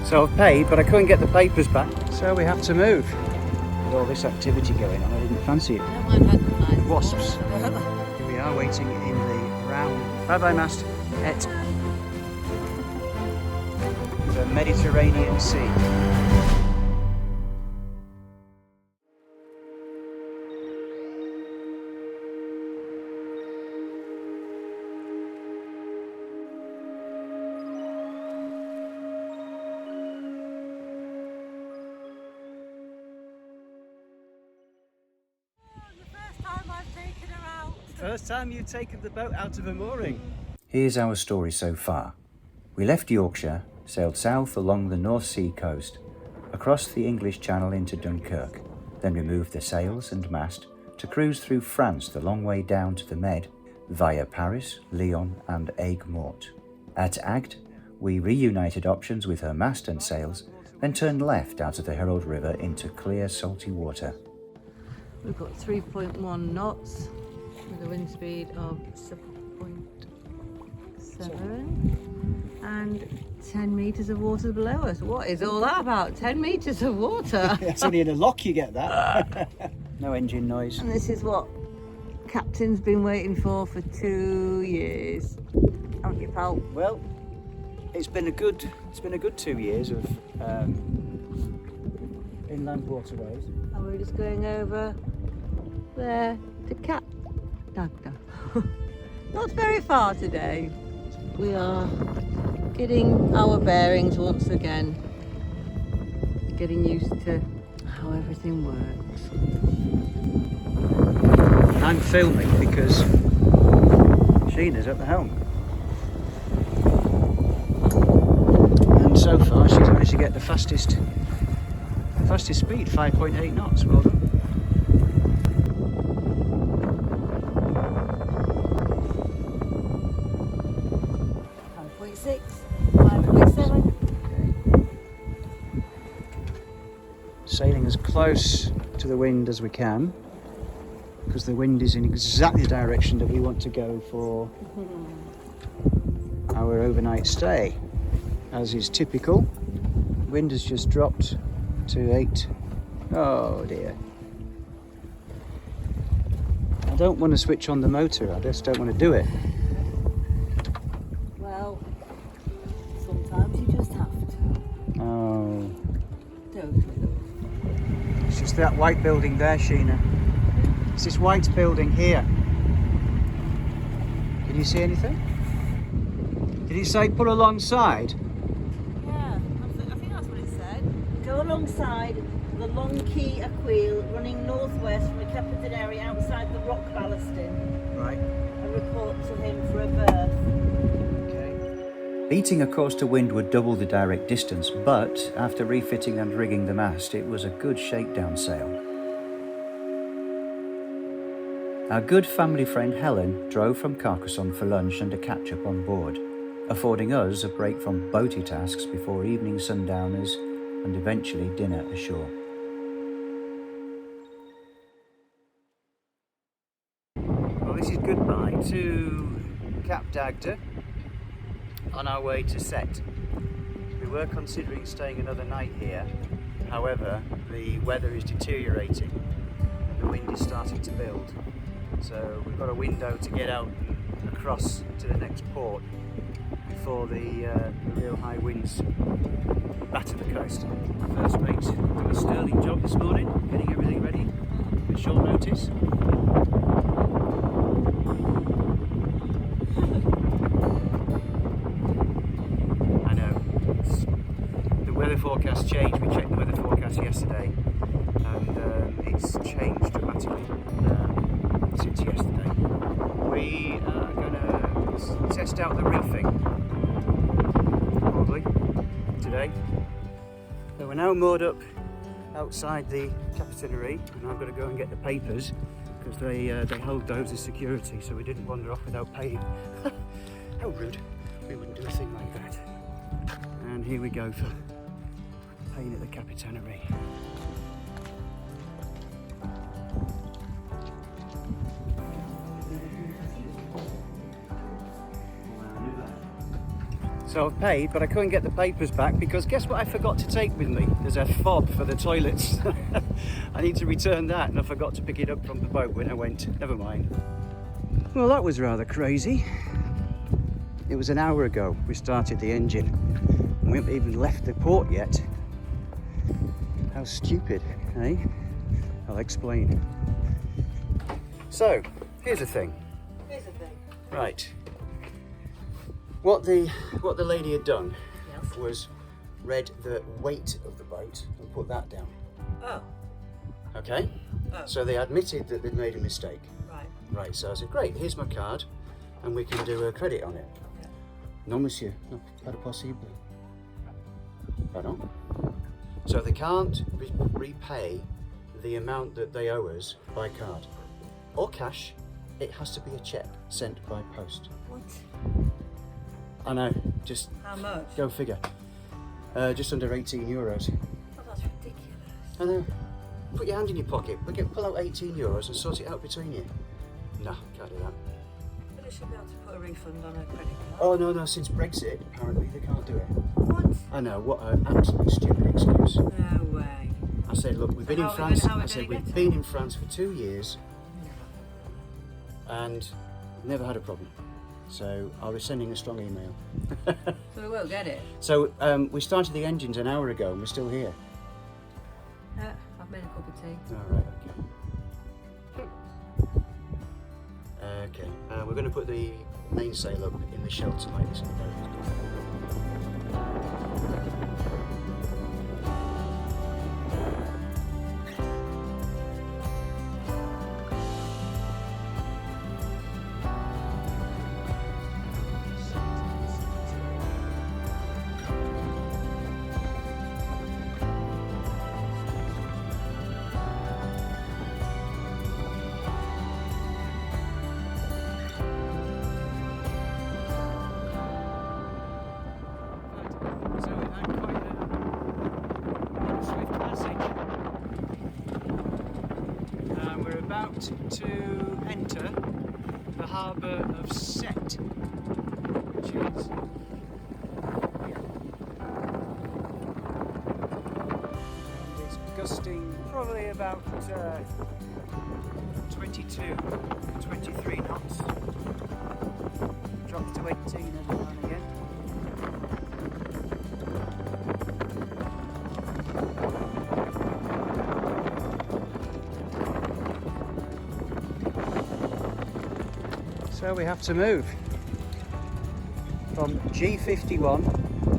So I've paid, but I couldn't get the papers back, so we have to move. With all this activity going on, I didn't fancy it. I don't mind recognising Wasps. Here we are waiting in the round. Bye bye, mast. Sete. The Mediterranean Sea. First time you've taken the boat out of a mooring. Here's our story so far. We left Yorkshire, sailed south along the North Sea coast, across the English Channel into Dunkirk, then removed the sails and mast to cruise through France the long way down to the Med, via Paris, Lyon and Aigues-Mortes. At Agde, we reunited options with her mast and sails, then turned left out of the Herald River into clear salty water. We've got 3.1 knots with a wind speed of 7.7 and 10 metres of water below us. What is all that about? 10 metres of water? It's only in a lock you get that. No engine noise. And this is what Captain's been waiting for 2 years. Haven't you, pal? Well, it's been a good 2 years of inland waterways. And we're just going over there to Cap Dagda. Not very far today. We are getting our bearings once again. Getting used to how everything works. I'm filming because Sheena's at the helm. And so far she's managed to get the fastest speed, 5.8 knots. Well done. 5.6, 5.7. Sailing as close to the wind as we can, because the wind is in exactly the direction that we want to go for our overnight stay. As is typical, wind has just dropped to 8. Oh dear. I don't want to switch on the motor, I just don't want to do it. Well, sometimes you just have to. Oh. Don't we? It's just that white building there, Sheena. It's this white building here. Can you see anything? Did it say pull alongside? Yeah, I think that's what it said. Go alongside the Long Quay Aquile running northwest from the Capitan area outside the rock ballasting. Right. And report to him for a berth. Okay. Beating a course to wind would double the direct distance, but after refitting and rigging the mast, it was a good shakedown sail. Our good family friend Helen drove from Carcassonne for lunch and a catch-up on board, affording us a break from boaty tasks before evening sundowners and eventually dinner ashore. Well, this is goodbye to Cap Dagda on our way to Sete. We were considering staying another night here, however the weather is deteriorating, the wind is starting to build, so we've got a window to get out and across to the next port before the real high winds batter the coast. First mate did a sterling job this morning, getting everything ready with short notice. I know, the weather forecast changed. We checked the weather forecast yesterday and it's changed dramatically since yesterday. We are going to test out the reefing probably today. So we're now moored up outside the captainary and I've got to go and get the papers because they hold those as security, so we didn't wander off without paying. How rude. We wouldn't do a thing like that. And here we go for paying at the captainary. So I've paid, but I couldn't get the papers back because guess what I forgot to take with me? There's a fob for the toilets. I need to return that, and I forgot to pick it up from the boat when I went. Never mind. Well, that was rather crazy. It was an hour ago we started the engine. We haven't even left the port yet. How stupid, eh? I'll explain. So, here's the thing. Right. What the lady had done was read the weight of the boat and put that down. Oh. Okay? Oh. So they admitted that they'd made a mistake. Right. Right, so I said, great, here's my card and we can do a credit on it. Yeah. Non, monsieur, non, pas possible. Pardon? So they can't repay the amount that they owe us by card or cash. It has to be a cheque sent by post. What? I know, just How much? go figure. Just under 18 euros. Oh, that's ridiculous. I know. Put your hand in your pocket. We can pull out 18 euros and sort it out between you. No, can't do that. But they should be able to put a refund on a credit card. Oh no, since Brexit, apparently they can't do it. What? I know, what an absolutely stupid excuse. No way. I said, look, we've been in France. I said, we've been in France for 2 years and never had a problem. So I'll be sending a strong email. So we won't get it? So we started the engines an hour ago and we're still here. I've made a cup of tea. All right, okay. Okay, we're going to put the mainsail up in the shelter like this on the boat. So it had quite a swift passage. We're about to enter the harbour of Sete, which is and it's gusting probably about 22, 23 knots. Drops to 18 every now and again. So we have to move from G51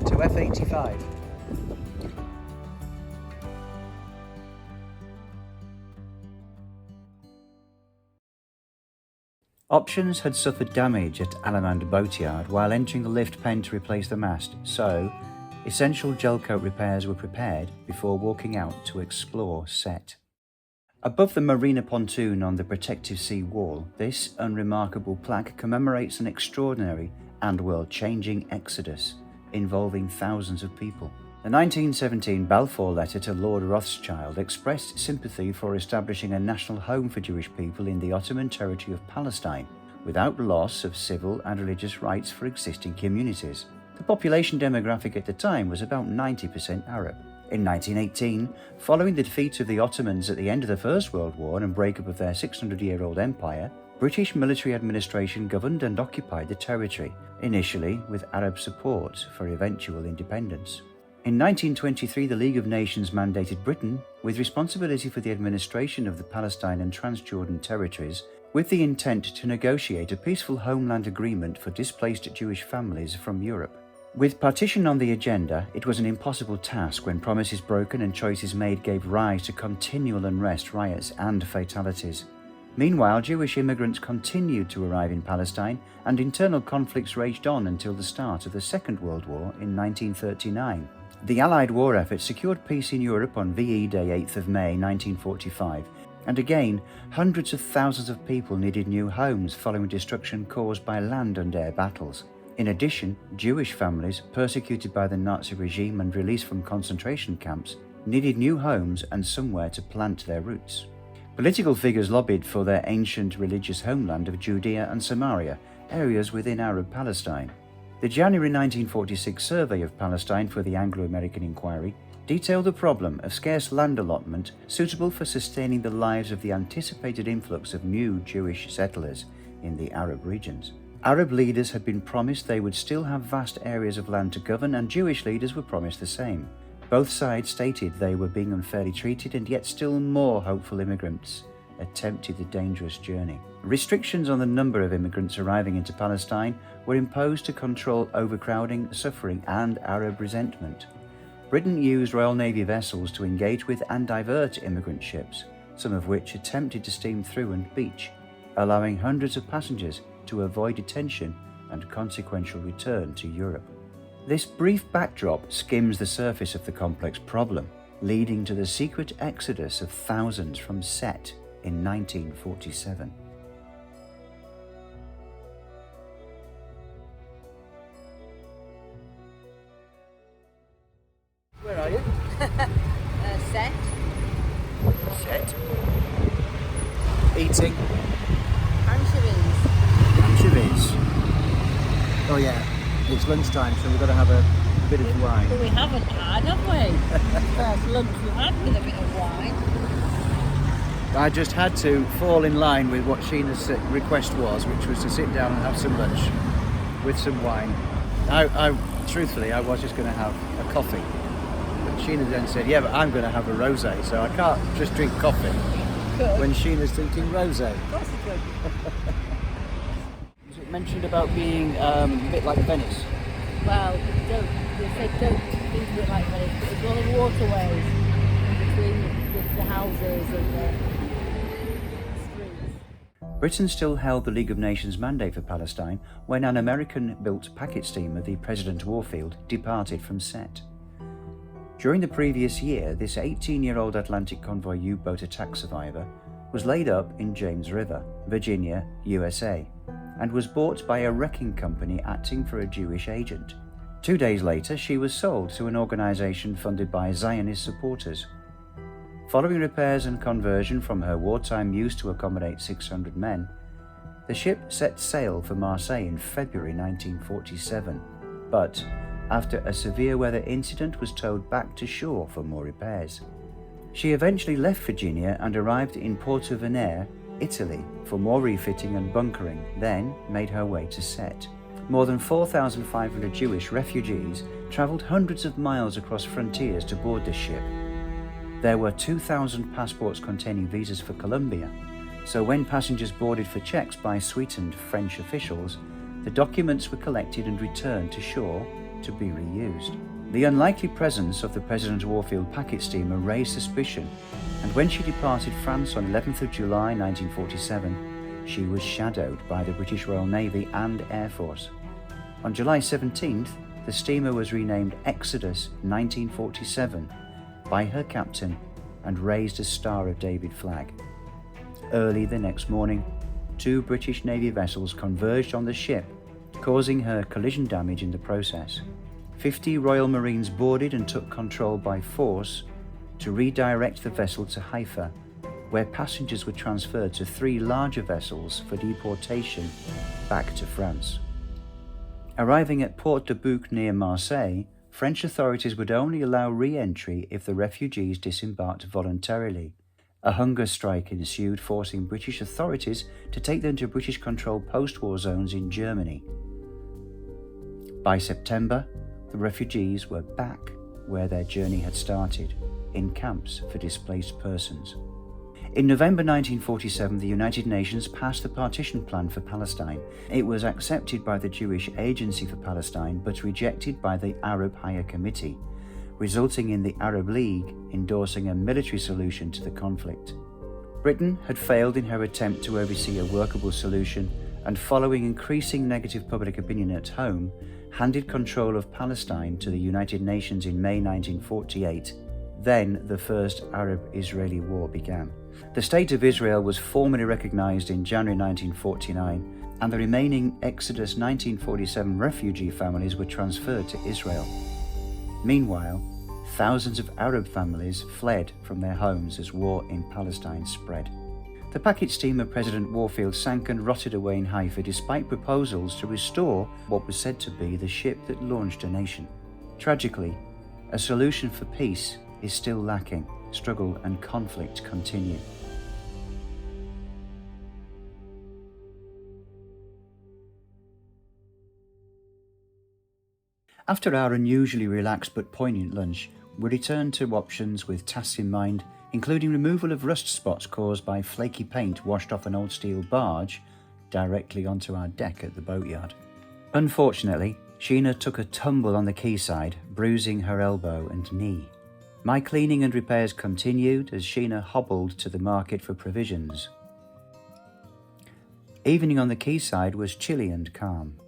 to F85. Options had suffered damage at Alamand Boatyard while entering the lift pen to replace the mast, so essential gelcoat repairs were prepared before walking out to explore Sete. Above the marina pontoon on the protective sea wall, this unremarkable plaque commemorates an extraordinary and world-changing exodus involving thousands of people. The 1917 Balfour letter to Lord Rothschild expressed sympathy for establishing a national home for Jewish people in the Ottoman territory of Palestine, without loss of civil and religious rights for existing communities. The population demographic at the time was about 90% Arab. In 1918, following the defeat of the Ottomans at the end of the First World War and breakup of their 600-year-old empire, British military administration governed and occupied the territory, initially with Arab support for eventual independence. In 1923, the League of Nations mandated Britain with responsibility for the administration of the Palestine and Transjordan territories, with the intent to negotiate a peaceful homeland agreement for displaced Jewish families from Europe. With partition on the agenda, it was an impossible task when promises broken and choices made gave rise to continual unrest, riots and fatalities. Meanwhile, Jewish immigrants continued to arrive in Palestine and internal conflicts raged on until the start of the Second World War in 1939. The Allied war effort secured peace in Europe on VE Day 8th of May 1945, and again, hundreds of thousands of people needed new homes following destruction caused by land and air battles. In addition, Jewish families, persecuted by the Nazi regime and released from concentration camps, needed new homes and somewhere to plant their roots. Political figures lobbied for their ancient religious homeland of Judea and Samaria, areas within Arab Palestine. The January 1946 survey of Palestine for the Anglo-American Inquiry detailed the problem of scarce land allotment suitable for sustaining the lives of the anticipated influx of new Jewish settlers in the Arab regions. Arab leaders had been promised they would still have vast areas of land to govern, and Jewish leaders were promised the same. Both sides stated they were being unfairly treated, and yet still more hopeful immigrants attempted the dangerous journey. Restrictions on the number of immigrants arriving into Palestine were imposed to control overcrowding, suffering, and Arab resentment. Britain used Royal Navy vessels to engage with and divert immigrant ships, some of which attempted to steam through and beach, allowing hundreds of passengers to avoid detention and consequential return to Europe. This brief backdrop skims the surface of the complex problem, leading to the secret exodus of thousands from Sete in 1947. Where are you? Sete. Sete. Eating Anchovies. anchovies. Oh yeah, it's lunchtime, so we've got to have a bit of wine. Well, we haven't had, have we? First lunch we had with a bit of wine. I just had to fall in line with what Sheena's request was, which was to sit down and have some lunch with some wine. Truthfully, I was just going to have a coffee. But Sheena then said, yeah, but I'm going to have a rosé, so I can't just drink coffee when Sheena's drinking rosé. Of course it could. Was it mentioned about being a bit like Venice? Well, they said don't think of it like Venice, but it's all the waterways between the houses and the streets. Britain still held the League of Nations mandate for Palestine when an American-built packet steamer, the President Warfield, departed from Sete. During the previous year, this 18-year-old Atlantic convoy U-boat attack survivor was laid up in James River, Virginia, USA, and was bought by a wrecking company acting for a Jewish agent. 2 days later, she was sold to an organization funded by Zionist supporters. Following repairs and conversion from her wartime use to accommodate 600 men, the ship set sail for Marseille in February 1947, but after a severe weather incident was towed back to shore for more repairs. She eventually left Virginia and arrived in Porto Venere, Italy, for more refitting and bunkering, then made her way to Sete. More than 4,500 Jewish refugees travelled hundreds of miles across frontiers to board this ship. There were 2,000 passports containing visas for Colombia, so when passengers boarded for checks by sweetened French officials, the documents were collected and returned to shore to be reused. The unlikely presence of the President Warfield packet steamer raised suspicion, and when she departed France on 11th of July 1947, she was shadowed by the British Royal Navy and Air Force. On July 17th, the steamer was renamed Exodus 1947 by her captain and raised a Star of David flag. Early the next morning, 2 British Navy vessels converged on the ship, causing her collision damage in the process. 50 Royal Marines boarded and took control by force to redirect the vessel to Haifa, where passengers were transferred to 3 larger vessels for deportation back to France. Arriving at Port de Bouc near Marseille, French authorities would only allow re-entry if the refugees disembarked voluntarily. A hunger strike ensued, forcing British authorities to take them to British-controlled post-war zones in Germany. By September, the refugees were back where their journey had started, in camps for displaced persons. In November 1947, the United Nations passed the partition plan for Palestine. It was accepted by the Jewish Agency for Palestine, but rejected by the Arab Higher Committee, resulting in the Arab League endorsing a military solution to the conflict. Britain had failed in her attempt to oversee a workable solution, and following increasing negative public opinion at home, handed control of Palestine to the United Nations in May 1948. Then the First Arab-Israeli War began. The State of Israel was formally recognized in January 1949, and the remaining Exodus 1947 refugee families were transferred to Israel. Meanwhile, thousands of Arab families fled from their homes as war in Palestine spread. The packet steamer President Warfield sank and rotted away in Haifa despite proposals to restore what was said to be the ship that launched a nation. Tragically, a solution for peace is still lacking. Struggle and conflict continue. After our unusually relaxed but poignant lunch, we returned to options with tasks in mind, including removal of rust spots caused by flaky paint washed off an old steel barge directly onto our deck at the boatyard. Unfortunately, Sheena took a tumble on the quayside, bruising her elbow and knee. My cleaning and repairs continued as Sheena hobbled to the market for provisions. Evening on the quayside was chilly and calm.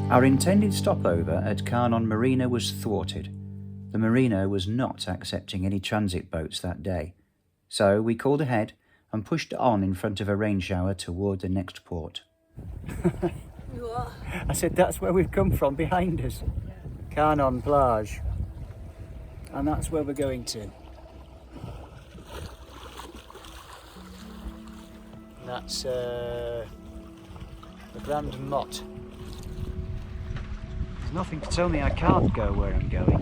Our intended stopover at Carnon Marina was thwarted. The marina was not accepting any transit boats that day, so we called ahead and pushed on in front of a rain shower toward the next port. What? I said that's where we've come from, behind us. Carnon Plage. And that's where we're going to. That's the Grand Mott. There's nothing to tell me I can't go where I'm going.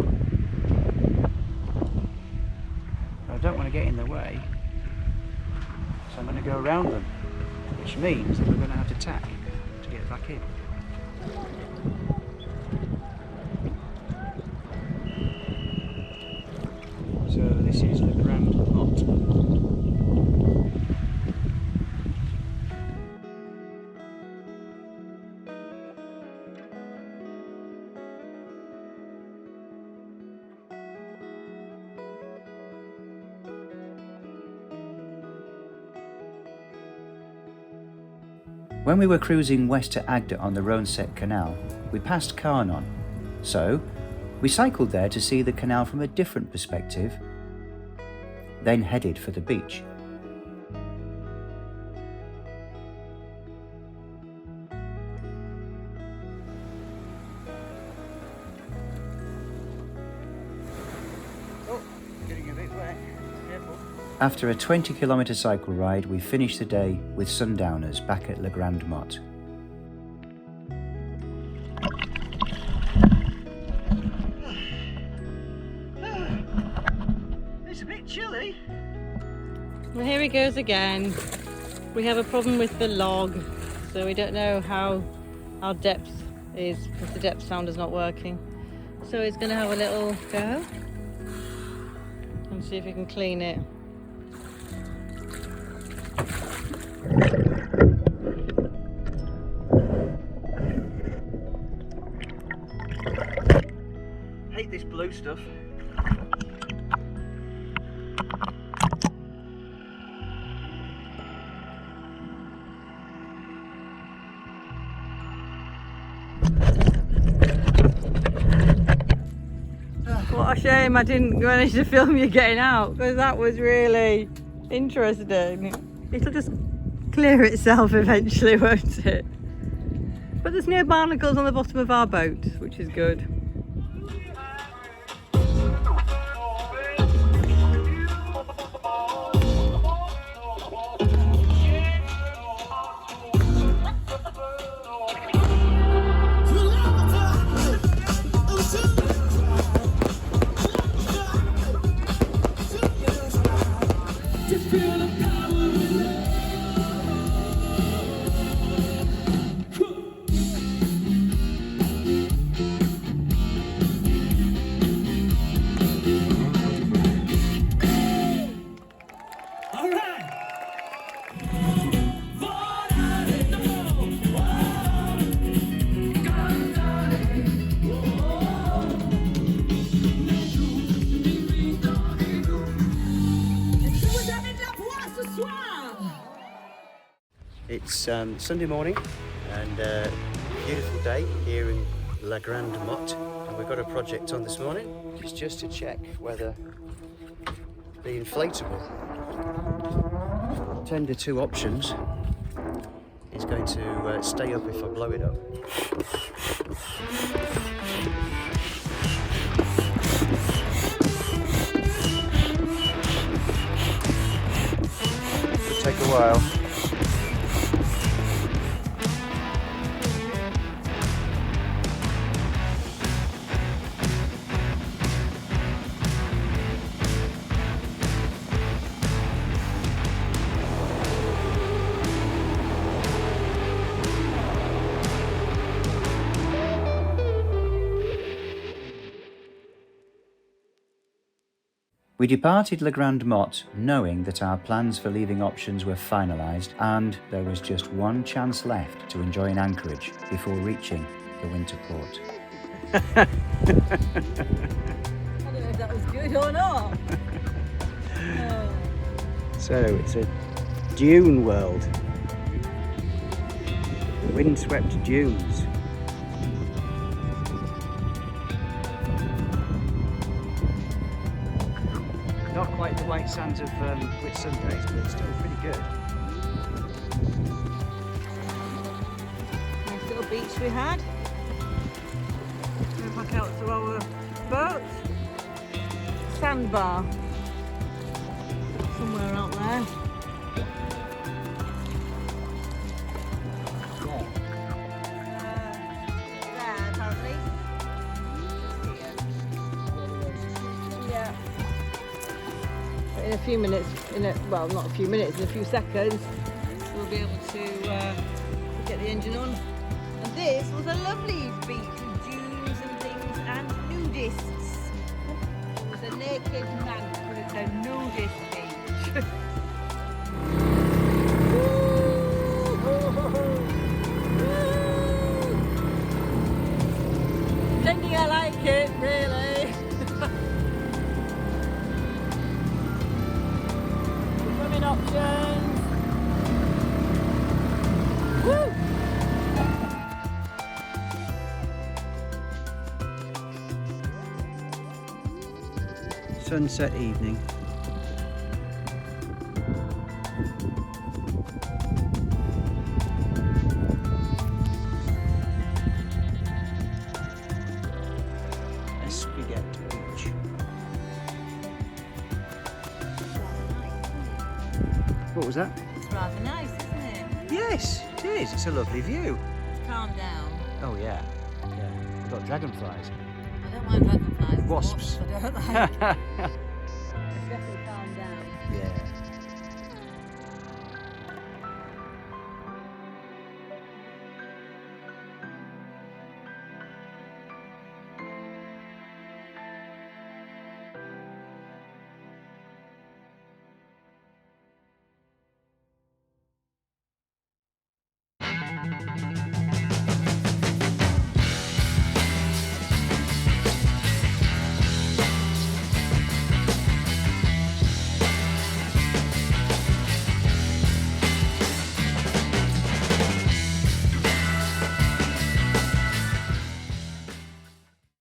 I don't want to get in the way, so I'm going to go around them, which means that we're going to have to tack to get back in. So this is the Grand Mott. When we were cruising west to Agder on the Sete canal, we passed Carnon, so we cycled there to see the canal from a different perspective, then headed for the beach. Oh, getting a bit wet. Careful. After a 20-kilometre cycle ride, we finished the day with sundowners back at Le Grand Mott. It's a bit chilly. Well, here he goes again. We have a problem with the log, so we don't know how our depth is because the depth sounder's not working. So he's going to have a little go and see if he can clean it. Hate this blue stuff. What a shame I didn't manage to film you getting out, because that was really interesting. It'll just clear itself eventually, won't it? But there's no barnacles on the bottom of our boat, which is good. It's Sunday morning and beautiful day here in La Grande Motte, and we've got a project on this morning. It's just to check whether the inflatable tender 2 options is going to stay up if I blow it up. It'll take a while. We departed La Grande Motte knowing that our plans for leaving options were finalised and there was just one chance left to enjoy an anchorage before reaching the winter port. I don't know if that was good or not. So it's a dune world. Windswept dunes. Not quite the white sands of Whitsundays, but it's still pretty good. Nice little beach we had. Go back out to our boat. Sandbar. Somewhere out there. There, apparently. Yeah. In a few minutes, well, not a few minutes, in a few seconds, we'll be able to get the engine on. And this was a lovely beach with dunes and things and nudists. It was a naked man, but it's a nudist beach. Thinking I like it, really. Swimming options. Woo! Sunset evening. Beach. What was that? It's rather nice, isn't it? Yes, it is. It's a lovely view. Calm down. Oh yeah, yeah. We've got dragonflies. I don't mind dragonflies. Wasps. I don't like. It's definitely calm down. Yeah.